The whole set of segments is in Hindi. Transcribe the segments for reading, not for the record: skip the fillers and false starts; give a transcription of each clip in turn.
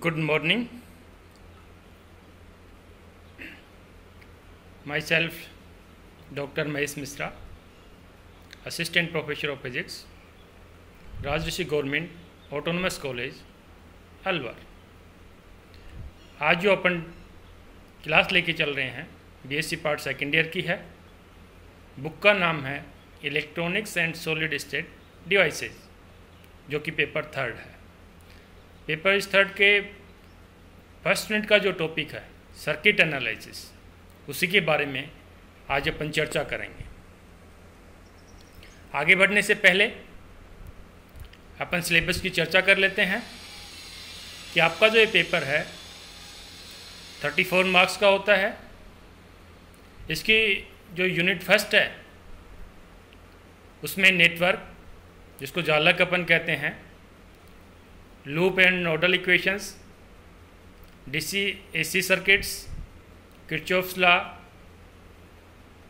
Good morning. Myself, Dr. Mahesh Misra, Assistant Professor of Physics, Rajrishi Government Autonomous College, Alwar. आज जो अपन क्लास लेके चल रहे हैं बीएससी पार्ट सेकेंड ईयर की है। बुक का नाम है electronics and solid state devices, जो कि पेपर थर्ड है। पेपर इस थर्ड के फर्स्ट यूनिट का जो टॉपिक है सर्किट एनालिसिस, उसी के बारे में आज अपन चर्चा करेंगे। आगे बढ़ने से पहले अपन सिलेबस की चर्चा कर लेते हैं कि आपका जो ये पेपर है 34 मार्क्स का होता है। इसकी जो यूनिट फर्स्ट है उसमें नेटवर्क, जिसको जालक अपन कहते हैं, loop and nodal equations, DC AC circuits, Kirchhoff's law,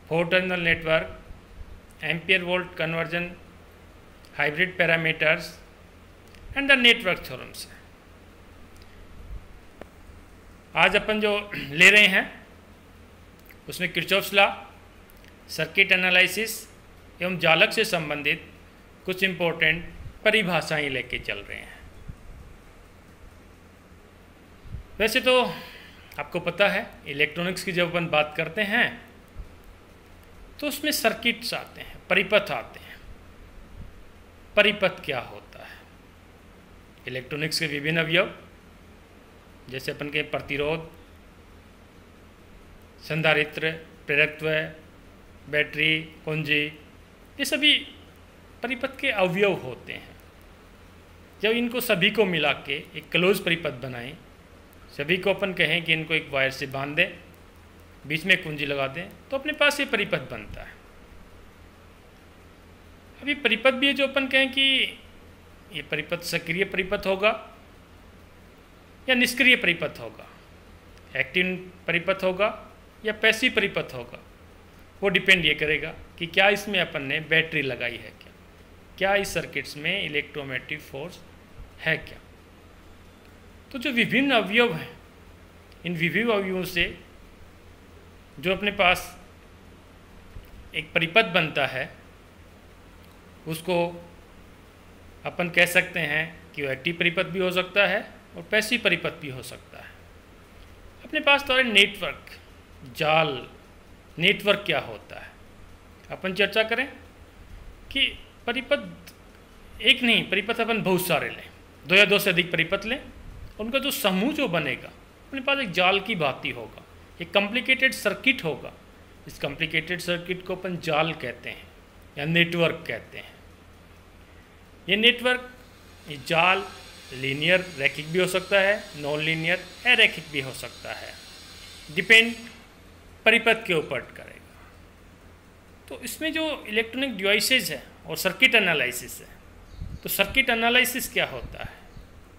4 terminal network, ampere volt conversion, hybrid parameters and the network theorems. आज अपन जो ले रहे हैं उसमें किरचॉफ्स लॉ, सर्किट एनालिसिस एवं जालक से संबंधित कुछ इम्पोर्टेंट परिभाषाएं लेके चल रहे हैं। वैसे तो आपको पता है इलेक्ट्रॉनिक्स की जब अपन बात करते हैं तो उसमें सर्किट्स आते हैं, परिपथ आते हैं। परिपथ क्या होता है? इलेक्ट्रॉनिक्स के विभिन्न अवयव, जैसे अपन के प्रतिरोध, संधारित्र, प्रेरकत्व, बैटरी, कुंजी, ये सभी परिपथ के अवयव होते हैं। जब इनको सभी को मिला के एक क्लोज परिपथ बनाएं, सभी को अपन कहें कि इनको एक वायर से बांध दें, बीच में कुंजी लगा दें, तो अपने पास ये परिपथ बनता है। अभी परिपथ भी है जो अपन कहें कि ये परिपथ सक्रिय परिपथ होगा या निष्क्रिय परिपथ होगा, एक्टिव परिपथ होगा या पैसिव परिपथ होगा, वो डिपेंड ये करेगा कि क्या इसमें अपन ने बैटरी लगाई है, क्या इस सर्किट्स में इलेक्ट्रोमैग्नेटिक फोर्स है क्या। तो जो विभिन्न अवयव हैं, इन विभिन्न अवयवों से जो अपने पास एक परिपथ बनता है उसको अपन कह सकते हैं कि वो एक्टिव परिपथ भी हो सकता है और पैसिव परिपथ भी हो सकता है। अपने पास तो है नेटवर्क, जाल। नेटवर्क क्या होता है अपन चर्चा करें कि परिपथ एक नहीं, परिपथ अपन बहुत सारे लें, 2 या 2 से अधिक परिपथ लें, उनका जो समूह जो बनेगा अपने पास एक जाल की भांति होगा, एक कॉम्प्लिकेटेड सर्किट होगा। इस कॉम्प्लिकेटेड सर्किट को अपन जाल कहते हैं या नेटवर्क कहते हैं। ये नेटवर्क, ये जाल लीनियर रैखिक भी हो सकता है, नॉन लीनियर अरैखिक भी हो सकता है, डिपेंड परिपथ के ऊपर करेगा। तो इसमें जो इलेक्ट्रॉनिक डिवाइसेज है और सर्किट एनालिसिस है, तो सर्किट एनालिसिस क्या होता है?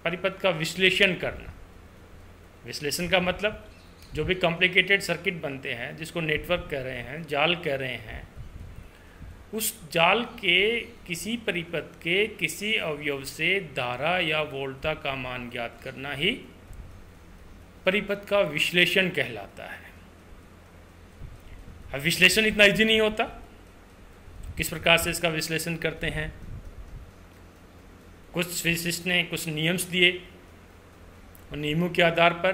परिपथ का विश्लेषण करना। विश्लेषण का मतलब जो भी कॉम्प्लिकेटेड सर्किट बनते हैं, जिसको नेटवर्क कह रहे हैं, जाल कह रहे हैं, उस जाल के किसी परिपथ के किसी अवयव से धारा या वोल्टता का मान ज्ञात करना ही परिपथ का विश्लेषण कहलाता है। अब विश्लेषण इतना इजी नहीं होता। किस प्रकार से इसका विश्लेषण करते हैं? कुछ फिजिसिस्ट ने कुछ नियम्स दिए, और नियमों के आधार पर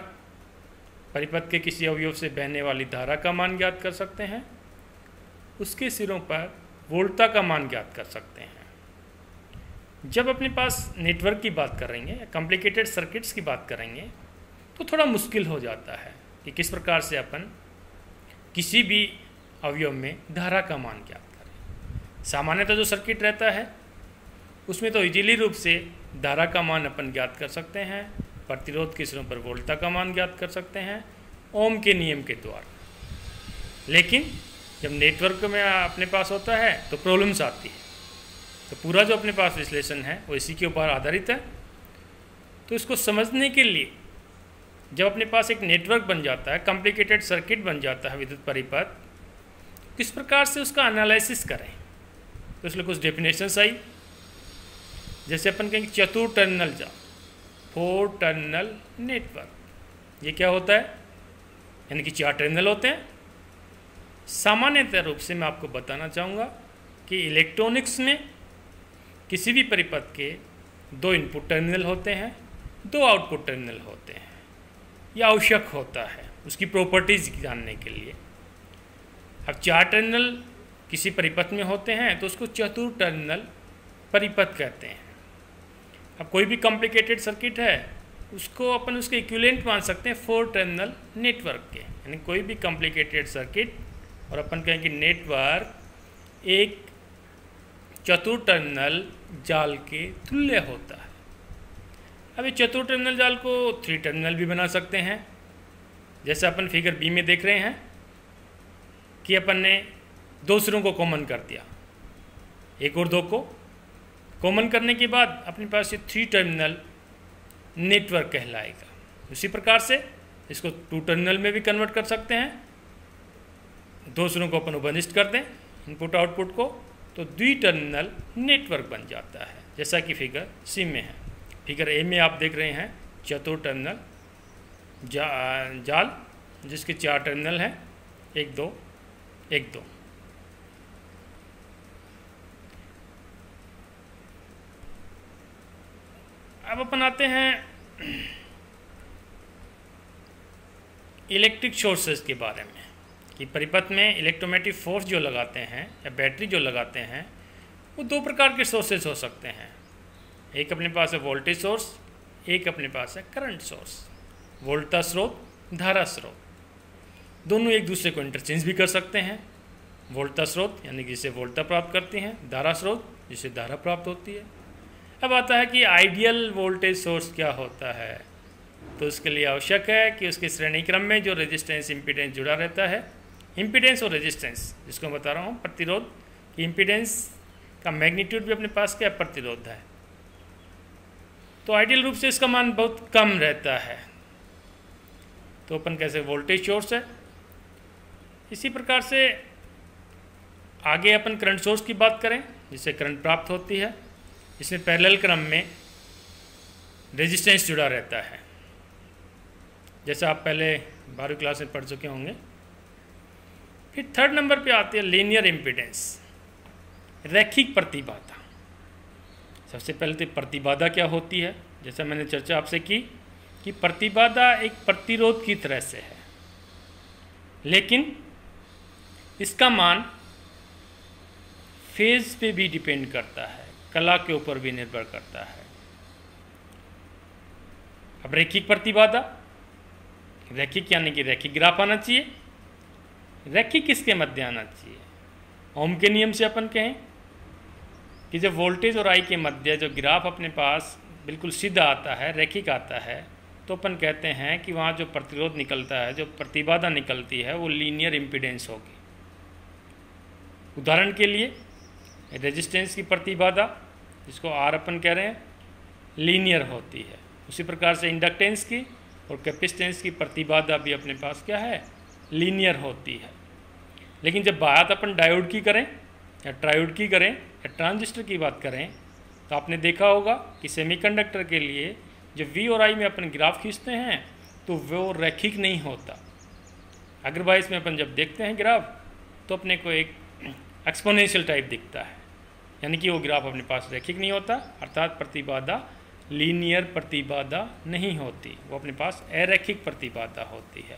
परिपथ के किसी अवयव से बहने वाली धारा का मान ज्ञात कर सकते हैं, उसके सिरों पर वोल्टता का मान ज्ञात कर सकते हैं। जब अपने पास नेटवर्क की बात करेंगे या कॉम्प्लिकेटेड सर्किट्स की बात करेंगे तो थोड़ा मुश्किल हो जाता है कि किस प्रकार से अपन किसी भी अवयव में धारा का मान ज्ञात करें। सामान्यतः जो सर्किट रहता है उसमें तो इजीली रूप से धारा का मान अपन ज्ञात कर सकते हैं, प्रतिरोध के सिरों पर वोल्टता का मान ज्ञात कर सकते हैं ओम के नियम के द्वारा। लेकिन जब नेटवर्क में अपने पास होता है तो प्रॉब्लम्स आती है। तो पूरा जो अपने पास विश्लेषण है वो इसी के ऊपर आधारित है। तो इसको समझने के लिए जब अपने पास एक नेटवर्क बन जाता है, कॉम्प्लिकेटेड सर्किट बन जाता है विद्युत परिपथ, किस प्रकार से उसका एनालिसिस करें, तो इसलिए कुछ डेफिनेशंस आई। जैसे अपन कहेंगे चतुर टर्मिनल जाल, 4 टर्मिनल नेटवर्क। ये क्या होता है? यानी कि 4 टर्मिनल होते हैं। सामान्यतः रूप से मैं आपको बताना चाहूँगा कि इलेक्ट्रॉनिक्स में किसी भी परिपथ के 2 इनपुट टर्मिनल होते हैं, 2 आउटपुट टर्मिनल होते हैं। यह आवश्यक होता है उसकी प्रॉपर्टीज जानने के लिए। अब 4 टर्मिनल किसी परिपथ में होते हैं तो उसको चतुर टर्मिनल परिपथ कहते हैं। अब कोई भी कॉम्प्लिकेटेड सर्किट है उसको अपन उसके इक्विवेलेंट मान सकते हैं 4 टर्मिनल नेटवर्क के। यानी कोई भी कॉम्प्लिकेटेड सर्किट और अपन कहें कि नेटवर्क एक चतुर टर्मिनल जाल के तुल्य होता है। अब ये चतुर टर्मिनल जाल को 3 टर्मिनल भी बना सकते हैं। जैसे अपन फिगर बी में देख रहे हैं कि अपन ने 2 सिरों को कॉमन कर दिया, 1 और 2 को कॉमन करने के बाद अपने पास ये 3 टर्मिनल नेटवर्क कहलाएगा। उसी प्रकार से इसको 2 टर्मिनल में भी कन्वर्ट कर सकते हैं। 2 सिरों को अपन उपनिष्ठ कर दें इनपुट आउटपुट को तो 2 टर्मिनल नेटवर्क बन जाता है, जैसा कि फिगर सी में है। फिगर ए में आप देख रहे हैं चतुर टर्मिनल जाल जिसके 4 टर्मिनल हैं, 1 2 1 2। अब अपन आते हैं इलेक्ट्रिक सोर्सेज के बारे में कि परिपथ में इलेक्ट्रोमैग्नेटिक फोर्स जो लगाते हैं या बैटरी जो लगाते हैं वो 2 प्रकार के सोर्सेज हो सकते हैं। एक अपने पास है वोल्टेज सोर्स, एक अपने पास है करंट सोर्स। वोल्टा स्रोत, धारा स्रोत, दोनों एक दूसरे को इंटरचेंज भी कर सकते हैं। वोल्टा स्रोत यानी कि जिसे वोल्टा प्राप्त करती हैं, धारा स्रोत जिसे धारा प्राप्त होती है। अब आता है कि आइडियल वोल्टेज सोर्स क्या होता है, तो उसके लिए आवश्यक है कि उसके श्रेणी क्रम में जो रेजिस्टेंस इम्पीडेंस जुड़ा रहता है, इम्पीडेंस और रेजिस्टेंस जिसको मैं बता रहा हूँ प्रतिरोध, कि इम्पीडेंस का मैग्नीट्यूड भी अपने पास क्या प्रतिरोध है, तो आइडियल रूप से इसका मान बहुत कम रहता है। तो अपन कैसे वोल्टेज सोर्स है। इसी प्रकार से आगे अपन करंट सोर्स की बात करें जिससे करंट प्राप्त होती है। इसमें पैरेलल क्रम में रेजिस्टेंस जुड़ा रहता है, जैसा आप पहले 12वीं क्लास में पढ़ चुके होंगे। फिर 3rd नंबर पे आती है लीनियर इम्पीडेंस, रैखिक प्रतिबाधा। सबसे पहले तो प्रतिबाधा क्या होती है, जैसा मैंने चर्चा आपसे की कि प्रतिबाधा एक प्रतिरोध की तरह से है, लेकिन इसका मान फेज पे भी डिपेंड करता है, कला के ऊपर भी निर्भर करता है। अब रैखिक प्रतिबाधा, रैखिक यानी कि रैखिक ग्राफ आना चाहिए। रैखिक किसके मध्य आना चाहिए? ओम के नियम से अपन कहें कि जब वोल्टेज और आई के मध्य जो ग्राफ अपने पास बिल्कुल सीधा आता है, रैखिक आता है, तो अपन कहते हैं कि वहाँ जो प्रतिरोध निकलता है, जो प्रतिबाधा निकलती है, वो लीनियर इम्पीडेंस होगी। उदाहरण के लिए रेजिस्टेंस की प्रतिबाधा जिसको आर अपन कह रहे हैं लीनियर होती है। उसी प्रकार से इंडक्टेंस की और कैपेसिटेंस की प्रतिबाधा भी अपने पास क्या है, लीनियर होती है। लेकिन जब बात अपन डायोड की करें या ट्रायोड की करें या ट्रांजिस्टर की बात करें, तो आपने देखा होगा कि सेमीकंडक्टर के लिए जब वी और आई में अपन ग्राफ खींचते हैं तो वो रैखिक नहीं होता। अदरवाइज में अपन जब देखते हैं ग्राफ तो अपने को एक एक्सपोनेंशियल टाइप दिखता है, यानी कि वो ग्राफ अपने पास रैखिक नहीं होता, अर्थात प्रतिबाधा लीनियर प्रतिबाधा नहीं होती, वो अपने पास अरैखिक प्रतिबाधा होती है।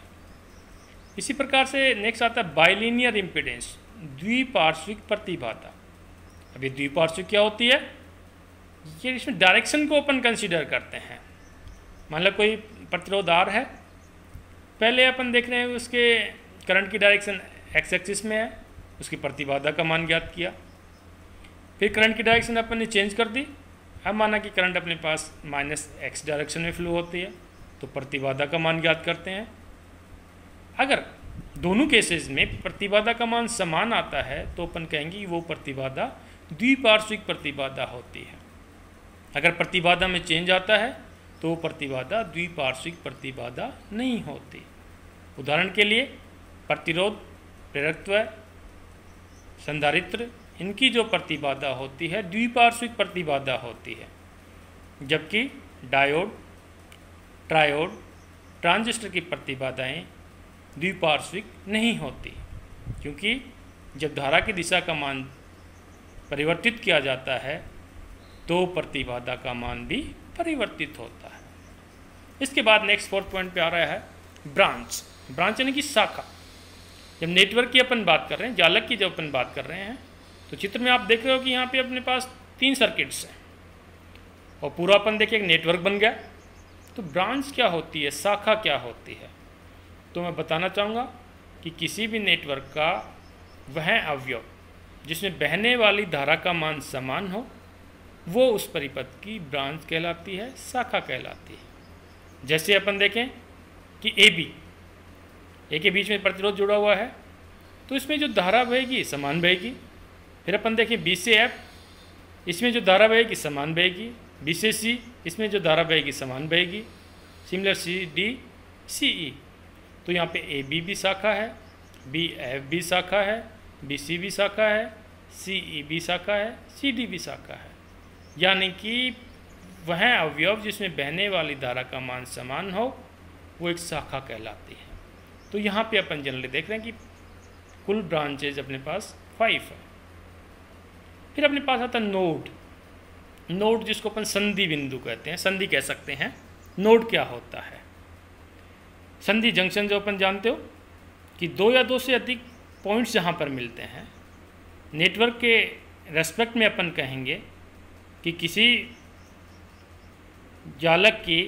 इसी प्रकार से नेक्स्ट आता है बाइलीनियर इम्पीडेंस, द्विपार्श्विक प्रतिबाधा। अब ये द्विपार्श्विक क्या होती है? ये इसमें डायरेक्शन को अपन कंसीडर करते हैं। मान लो कोई प्रतिरोध आर है, पहले अपन देख रहे हैं उसके करंट की डायरेक्शन एक्स एक्सिस में है, उसकी प्रतिबाधा का मान ज्ञात किया। फिर करंट की डायरेक्शन अपन ने चेंज कर दी, अब माना कि करंट अपने पास -x डायरेक्शन में फ्लो होती है, तो प्रतिबाधा का मान ज्ञात करते हैं। अगर दोनों केसेस में प्रतिबाधा का मान समान आता है तो अपन कहेंगे कि वो प्रतिबाधा द्विपार्श्विक प्रतिबाधा होती है। अगर प्रतिबाधा में चेंज आता है तो वो प्रतिबाधा द्विपार्श्विक प्रतिबाधा नहीं होती। उदाहरण के लिए प्रतिरोध, प्रेरकत्व, संधारित्र, इनकी जो प्रतिबाधा होती है द्विपार्श्विक प्रतिबाधा होती है, जबकि डायोड, ट्रायोड ट्रांजिस्टर की प्रतिबाधाएं द्विपार्श्विक नहीं होती, क्योंकि जब धारा की दिशा का मान परिवर्तित किया जाता है तो प्रतिबाधा का मान भी परिवर्तित होता है। इसके बाद नेक्स्ट फोर्थ पॉइंट पे आ रहा है ब्रांच। ब्रांच यानी कि शाखा। जब नेटवर्क की अपन बात कर रहे हैं, जालक की जब अपन बात कर रहे हैं, तो चित्र में आप देख रहे हो कि यहाँ पे अपने पास 3 सर्किट्स हैं और पूरा अपन देखिए एक नेटवर्क बन गया। तो ब्रांच क्या होती है, शाखा क्या होती है? तो मैं बताना चाहूँगा कि किसी भी नेटवर्क का वह अवयव जिसमें बहने वाली धारा का मान समान हो, वो उस परिपथ की ब्रांच कहलाती है, शाखा कहलाती है। जैसे अपन देखें कि ए के बीच में प्रतिरोध जुड़ा हुआ है, तो इसमें जो धारा बहेगी समान बहेगी। फिर अपन देखें बी से एफ, इसमें जो धारा बहेगी समान बहेगी। बी से सी, इसमें जो धारा बहेगी समान बहेगी। सिमिलर सी डी सी ई। तो यहाँ पे ए बी भी शाखा है, बी एफ भी शाखा है, बी सी भी शाखा है, सी ई भी शाखा है, सी डी भी शाखा है। यानी कि वह अवयव जिसमें बहने वाली धारा का मान समान हो, वो एक शाखा कहलाती है। तो यहाँ पे अपन जनरली देख रहे हैं कि कुल ब्रांचेज अपने पास 5 है। फिर अपने पास आता है नोड। नोड जिसको अपन संधि बिंदु कहते हैं, संधि कह सकते हैं। नोड क्या होता है? संधि जंक्शन जो अपन जानते हो कि 2 या 2 से अधिक पॉइंट्स जहाँ पर मिलते हैं, नेटवर्क के रेस्पेक्ट में अपन कहेंगे कि किसी जालक की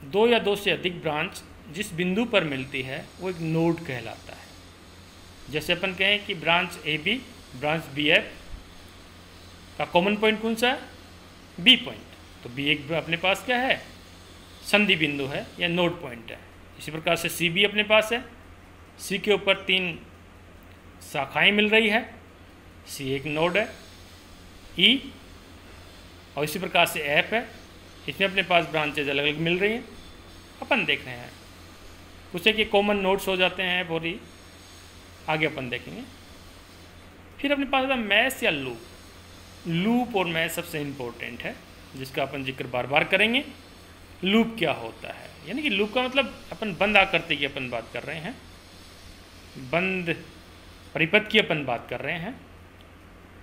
2 या 2 से अधिक ब्रांच जिस बिंदु पर मिलती है वो एक नोड कहलाता है। जैसे अपन कहें कि branch A B, branch B F का कॉमन पॉइंट कौन सा है? B point. तो बी एक अपने पास क्या है? संधि बिंदु है या नोड पॉइंट है। इसी प्रकार से सी बी अपने पास है, सी के ऊपर 3 शाखाएं मिल रही है, सी एक नोड है। ई और इसी प्रकार से एफ है, इसमें अपने पास ब्रांचेज अलग अलग मिल रही हैं। अपन देख रहे हैं कुछ एक कॉमन नोड्स हो जाते हैं, पूरी आगे अपन देखेंगे। फिर अपने पास आता है मैश या लूप। लूप और मैश सबसे इम्पोर्टेंट है, जिसका अपन जिक्र बार बार करेंगे। लूप क्या होता है? यानी कि लूप का मतलब अपन बंद आकृति की अपन बात कर रहे हैं, बंद परिपथ की अपन बात कर रहे हैं।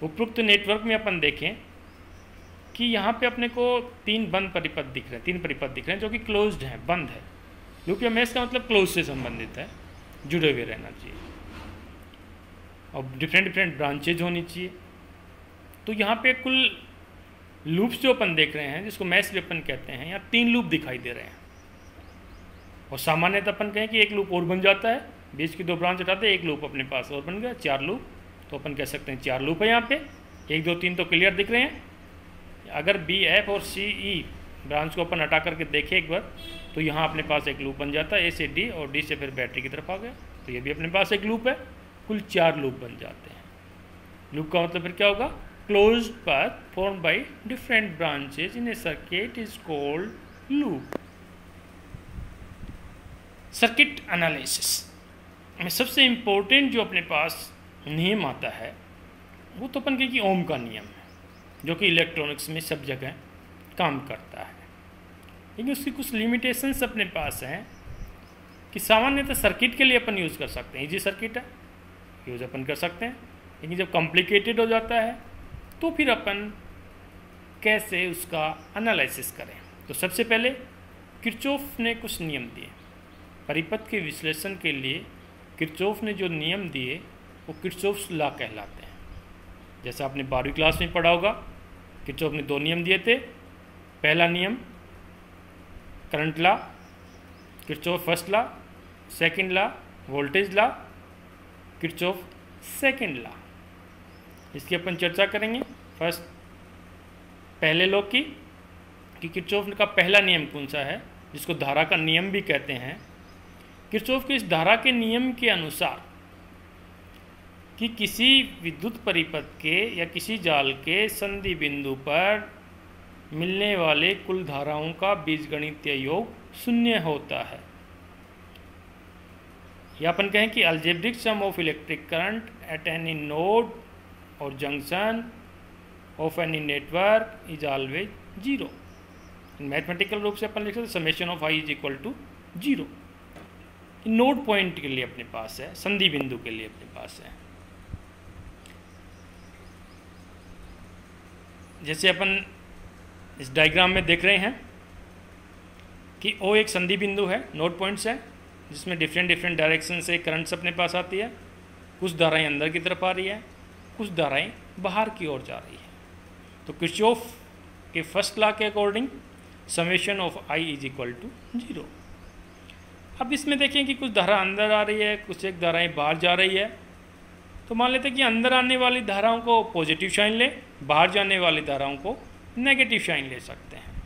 उपरोक्त नेटवर्क में अपन देखें कि यहाँ पे अपने को 3 बंद परिपथ दिख रहे हैं, 3 परिपथ दिख रहे हैं जो कि क्लोज्ड हैं, बंद है। लूप या मैश का मतलब क्लोज से संबंधित है, जुड़े हुए रहना चाहिए और डिफरेंट ब्रांचेज होनी चाहिए। तो यहाँ पे कुल लूप्स जो अपन देख रहे हैं, जिसको मैश भी अपन कहते हैं, यहाँ 3 लूप दिखाई दे रहे हैं। और सामान्यतः अपन कहें कि एक लूप और बन जाता है, बीच की 2 ब्रांच हटाते हैं, एक लूप अपने पास और बन गया, 4 लूप। तो अपन कह सकते हैं 4 लूप है यहाँ पे। 1 2 3 तो क्लियर दिख रहे हैं। अगर बी एफ और सी ई ब्रांच को अपन हटा करके देखें एक बार, तो यहाँ अपने पास एक लूप बन जाता है, ए से डी और डी से फिर बैटरी की तरफ आ गया, तो ये भी अपने पास एक लूप है। कुल 4 लूप बन जाते हैं। लूप का मतलब फिर क्या होगा? Closed path formed by different branches in A circuit is called loop. Circuit analysis में सबसे इम्पोर्टेंट जो अपने पास नियम आता है, वो तो अपन कहें कि ओम का नियम है, जो कि इलेक्ट्रॉनिक्स में सब जगह काम करता है। लेकिन उसकी कुछ लिमिटेशंस अपने पास हैं कि सामान्यतः सर्किट के लिए अपन यूज़ कर सकते हैं, इजी सर्किट है यूज़ अपन कर सकते हैं। लेकिन जब कॉम्प्लिकेटेड हो जाता है तो फिर अपन कैसे उसका एनालिसिस करें? तो सबसे पहले किरचॉफ ने कुछ नियम दिए परिपथ के विश्लेषण के लिए। किरचॉफ ने जो नियम दिए वो किरचॉफ्स लॉ कहलाते हैं। जैसा आपने 12वीं क्लास में पढ़ा होगा, किरचॉफ ने 2 नियम दिए थे। पहला नियम current law, Kirchhoff first law. Second law voltage law, Kirchhoff second law. इसकी अपन चर्चा करेंगे। फर्स्ट पहले लॉ की कि किरचॉफ का पहला नियम कौन सा है, जिसको धारा का नियम भी कहते हैं। किरचॉफ के इस धारा के नियम के अनुसार कि किसी विद्युत परिपथ के या किसी जाल के संधि बिंदु पर मिलने वाले कुल धाराओं का बीजगणितीय योग 0 होता है। या अपन कहें कि algebraic sum of electric current at any node or junction of any network is always 0। Mathematical रूप से अपन लिख सकते summation of I is equal to 0। Node point के लिए अपने पास है, संधि बिंदु के लिए अपने पास है। जैसे अपन इस डायग्राम में देख रहे हैं कि O एक संधि बिंदु है, नोड पॉइंट्स है, जिसमें डिफरेंट डायरेक्शन से करंट्स अपने पास आती है। कुछ धाराएं अंदर की तरफ आ रही है, कुछ धाराएं बाहर की ओर जा रही है। तो किरचॉफ के फर्स्ट लॉ के according summation of I is equal to 0। अब इसमें देखें कि कुछ धारा अंदर आ रही है, कुछ एक धाराएं बाहर जा रही है। तो मान लेते हैं कि अंदर आने वाली धाराओं को पॉजिटिव साइन ले, बाहर जाने वाली धाराओं को नेगेटिव साइन ले सकते हैं।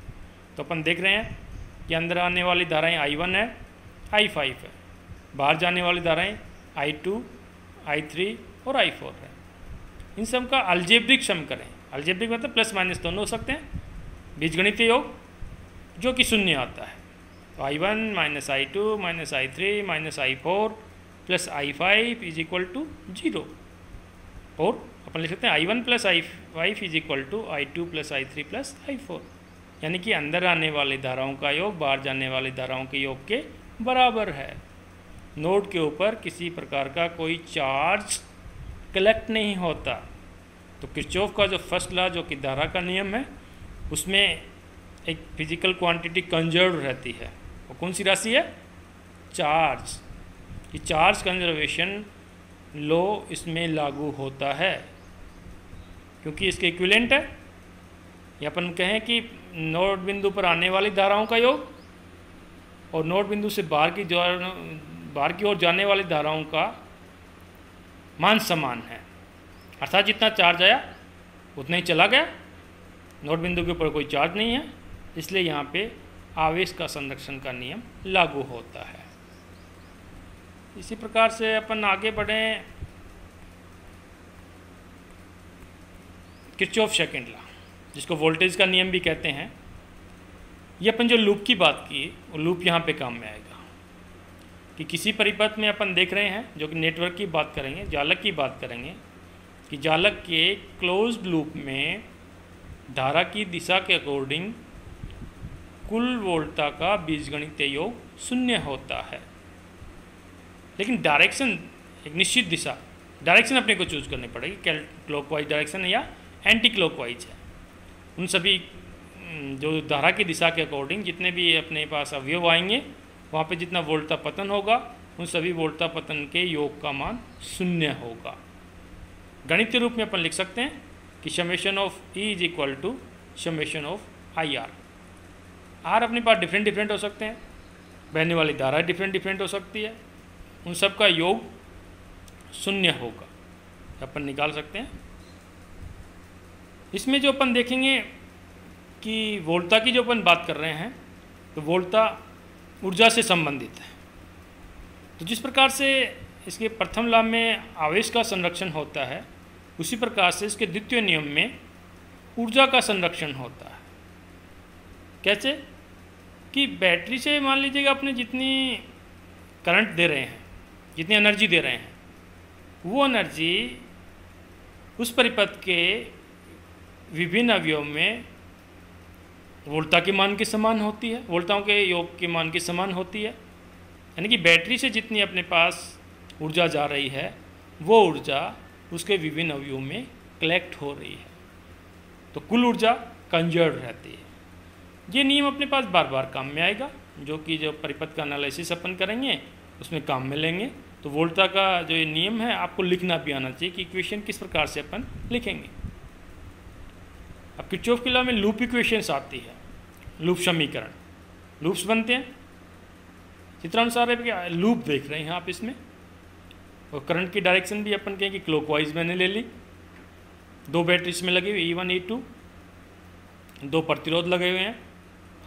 तो अपन देख रहे हैं कि अंदर आने वाली धाराएं I1 है, I5 है, बाहर जाने वाली धाराएं I2, I3 और I4 है। इन सब का अलजेब्रिक सम करें। अलजेब्रिक मतलब प्लस माइनस दोनों हो सकते हैं, बीजगणितीय योग जो कि शून्य आता है। तो I1 minus I2 minus I3 minus I4 plus I5 is equal to 0। और अपन लिख सकते हैं I1 plus I5 is equal to I2 plus I3 plus I4, यानी कि अंदर आने वाली धाराओं का योग बाहर जाने वाली धाराओं के योग के बराबर है। नोड के ऊपर किसी प्रकार का कोई चार्ज कलेक्ट नहीं होता। तो किरचॉफ का जो फर्स्ट लॉ जो कि धारा का नियम है, उसमें एक फिजिकल क्वांटिटी कंजर्व रहती है। वो कौन सी राशि है? चार्ज। ये चार्ज कंजर्वेशन लॉ इसमें लागू होता है, क्योंकि इसके इक्विवेलेंट है। या अपन कहें कि नोड बिंदु पर आने वाली धाराओं का योग और नोड बिंदु से बाहर की ओर जाने वाली धाराओं का मान समान है। अर्थात जितना चार्ज आया उतना ही चला गया। नोड बिंदु के ऊपर कोई चार्ज नहीं है, इसलिए यहाँ पे आवेश का संरक्षण का नियम लागू होता है। इसी प्रकार से अपन आगे बढ़ें। किरचॉफ सेकंड लॉ, जिसको वोल्टेज का नियम भी कहते हैं, ये अपन जो लूप की बात की, वो लूप यहाँ पे काम में आएगा। कि किसी परिपथ में अपन देख रहे हैं, जो कि नेटवर्क की बात करेंगे, जालक की बात करेंगे, कि जालक के क्लोज्ड लूप में धारा की दिशा के अकॉर्डिंग कुल वोल्टता का बीजगणितीय योग शून्य होता है। लेकिन डायरेक्शन, एक निश्चित दिशा, डायरेक्शन अपने को चूज करनी पड़ेगी, क्लॉकवाइज डायरेक्शन या एंटी क्लॉकवाइज है। उन सभी जो धारा की दिशा के अकॉर्डिंग जितने भी अपने पास अवयव आएंगे, वहाँ पे जितना वोल्टता पतन होगा, उन सभी वोल्टता पतन के योग का मान शून्य होगा। गणितीय रूप में अपन लिख सकते हैं कि summation of E is equal to summation of I R. आर अपने पास डिफरेंट हो सकते हैं, बहने वाली धारा डिफरेंट हो सकती है, उन सब का योग शून्य होगा, अपन निकाल सकते हैं। इसमें जो अपन देखेंगे कि वोल्टता की जो अपन बात कर रहे हैं, तो वोल्टता ऊर्जा से संबंधित है। तो जिस प्रकार से इसके प्रथम लॉ में आवेश का संरक्षण होता है, उसी प्रकार से इसके द्वितीय नियम में ऊर्जा का संरक्षण होता है। कैसे? कि बैटरी से मान लीजिएगा अपने जितनी करंट दे रहे हैं, जितनी एनर्जी दे रहे हैं, वो एनर्जी उस परिपथ के विभिन्न अवयव में वोल्टता के मान के समान होती है, वोल्टताओं के योग के मान के समान होती है। यानी कि बैटरी से जितनी अपने पास ऊर्जा जा रही है, वो ऊर्जा उसके विभिन्न अवयवों में कलेक्ट हो रही है, तो कुल ऊर्जा कंजर्व रहती है। ये नियम अपने पास बार बार काम में आएगा, जो कि जो परिपथ का एनालिसिस अपन करेंगे उसमें काम में लेंगे। तो वोल्टता का जो ये नियम है, आपको लिखना भी आना चाहिए कि इक्वेशन किस प्रकार से अपन लिखेंगे। अब किरचॉफ के लॉ में लूप इक्वेशंस आती है, लूप समीकरण, लूप्स बनते हैं। चित्रानुसार है लूप देख रहे हैं आप इसमें, और करंट की डायरेक्शन भी अपन कहें कि क्लॉकवाइज मैंने ले ली। दो बैटरी इसमें लगी हुई E1 E2, दो प्रतिरोध लगे हुए हैं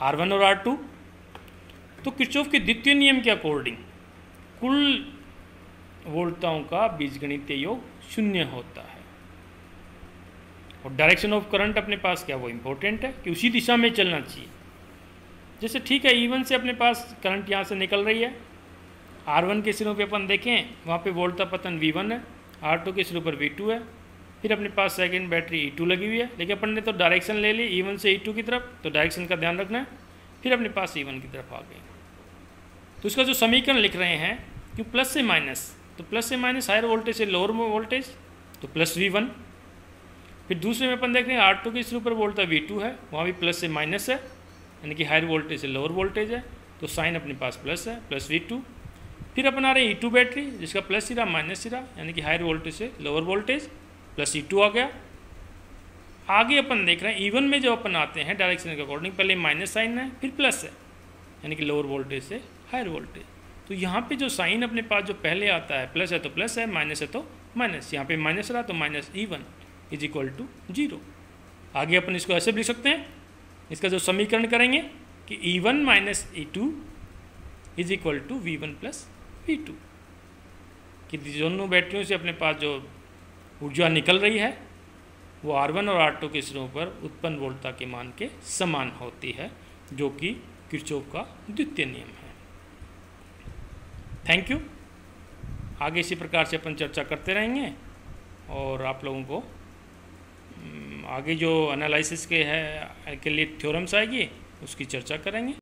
R1 और R2। तो किरचॉफ के द्वितीय नियम के अकॉर्डिंग कुल वोल्टताओं का बीजगणितीय योग शून्य होता है। और डायरेक्शन ऑफ करंट अपने पास क्या वो इम्पोर्टेंट है कि उसी दिशा में चलना चाहिए। जैसे ठीक है, E1 से अपने पास करंट यहाँ से निकल रही है, R1 के सिरों पे अपन देखें वहाँ पे वोल्टता पतन V1 है, R2 के सिरों पर V2 है, फिर अपने पास सेकेंड बैटरी E2 लगी हुई है। लेकिन अपन ने तो डायरेक्शन ले ली E1 से E2 की तरफ, तो डायरेक्शन का ध्यान रखना है। फिर अपने पास E1 की तरफ आ गए। तो इसका जो समीकरण लिख रहे हैं क्यों प्लस से माइनस, तो प्लस से माइनस हायर वोल्टेज से लोअर वोल्टेज, तो प्लस V1। फिर दूसरे में अपन देख रहे हैं R2 के इसके ऊपर वोल्टेज V2 है, वहाँ भी प्लस से माइनस है, यानी कि हायर वोल्टेज से लोअर वोल्टेज है, तो साइन अपने पास प्लस है, प्लस V2। फिर अपन आ रहे हैं E2 बैटरी जिसका प्लस सिरा माइनस सिरा, यानी कि हायर वोल्टेज से लोअर वोल्टेज, प्लस E2 आ गया। आगे अपन देख रहे हैं E1 में जो अपन आते हैं डायरेक्शन के अकॉर्डिंग, पहले माइनस साइन है फिर प्लस है, यानी कि लोअर वोल्टेज से हायर वोल्टेज। तो यहाँ पे जो साइन अपने पास जो पहले आता है, प्लस है तो प्लस है, माइनस है तो माइनस, यहाँ पे माइनस रहा तो minus E1 is equal to 0। आगे अपन इसको ऐसे भी लिख सकते हैं, इसका जो समीकरण करेंगे कि E1 minus E2 is equal to V1 plus V2, कि दोनों बैटरियों से अपने पास जो ऊर्जा निकल रही है वो R1 और R2 के सिरों पर उत्पन्न वोल्टता के मान के समान होती है, जो कि किरचॉफ का द्वितीय नियम है। Thank you. आगे इसी प्रकार से अपन चर्चा करते रहेंगे और आप लोगों को आगे जो एनालिसिस के लिए थ्योरम्स आएगी उसकी चर्चा करेंगे।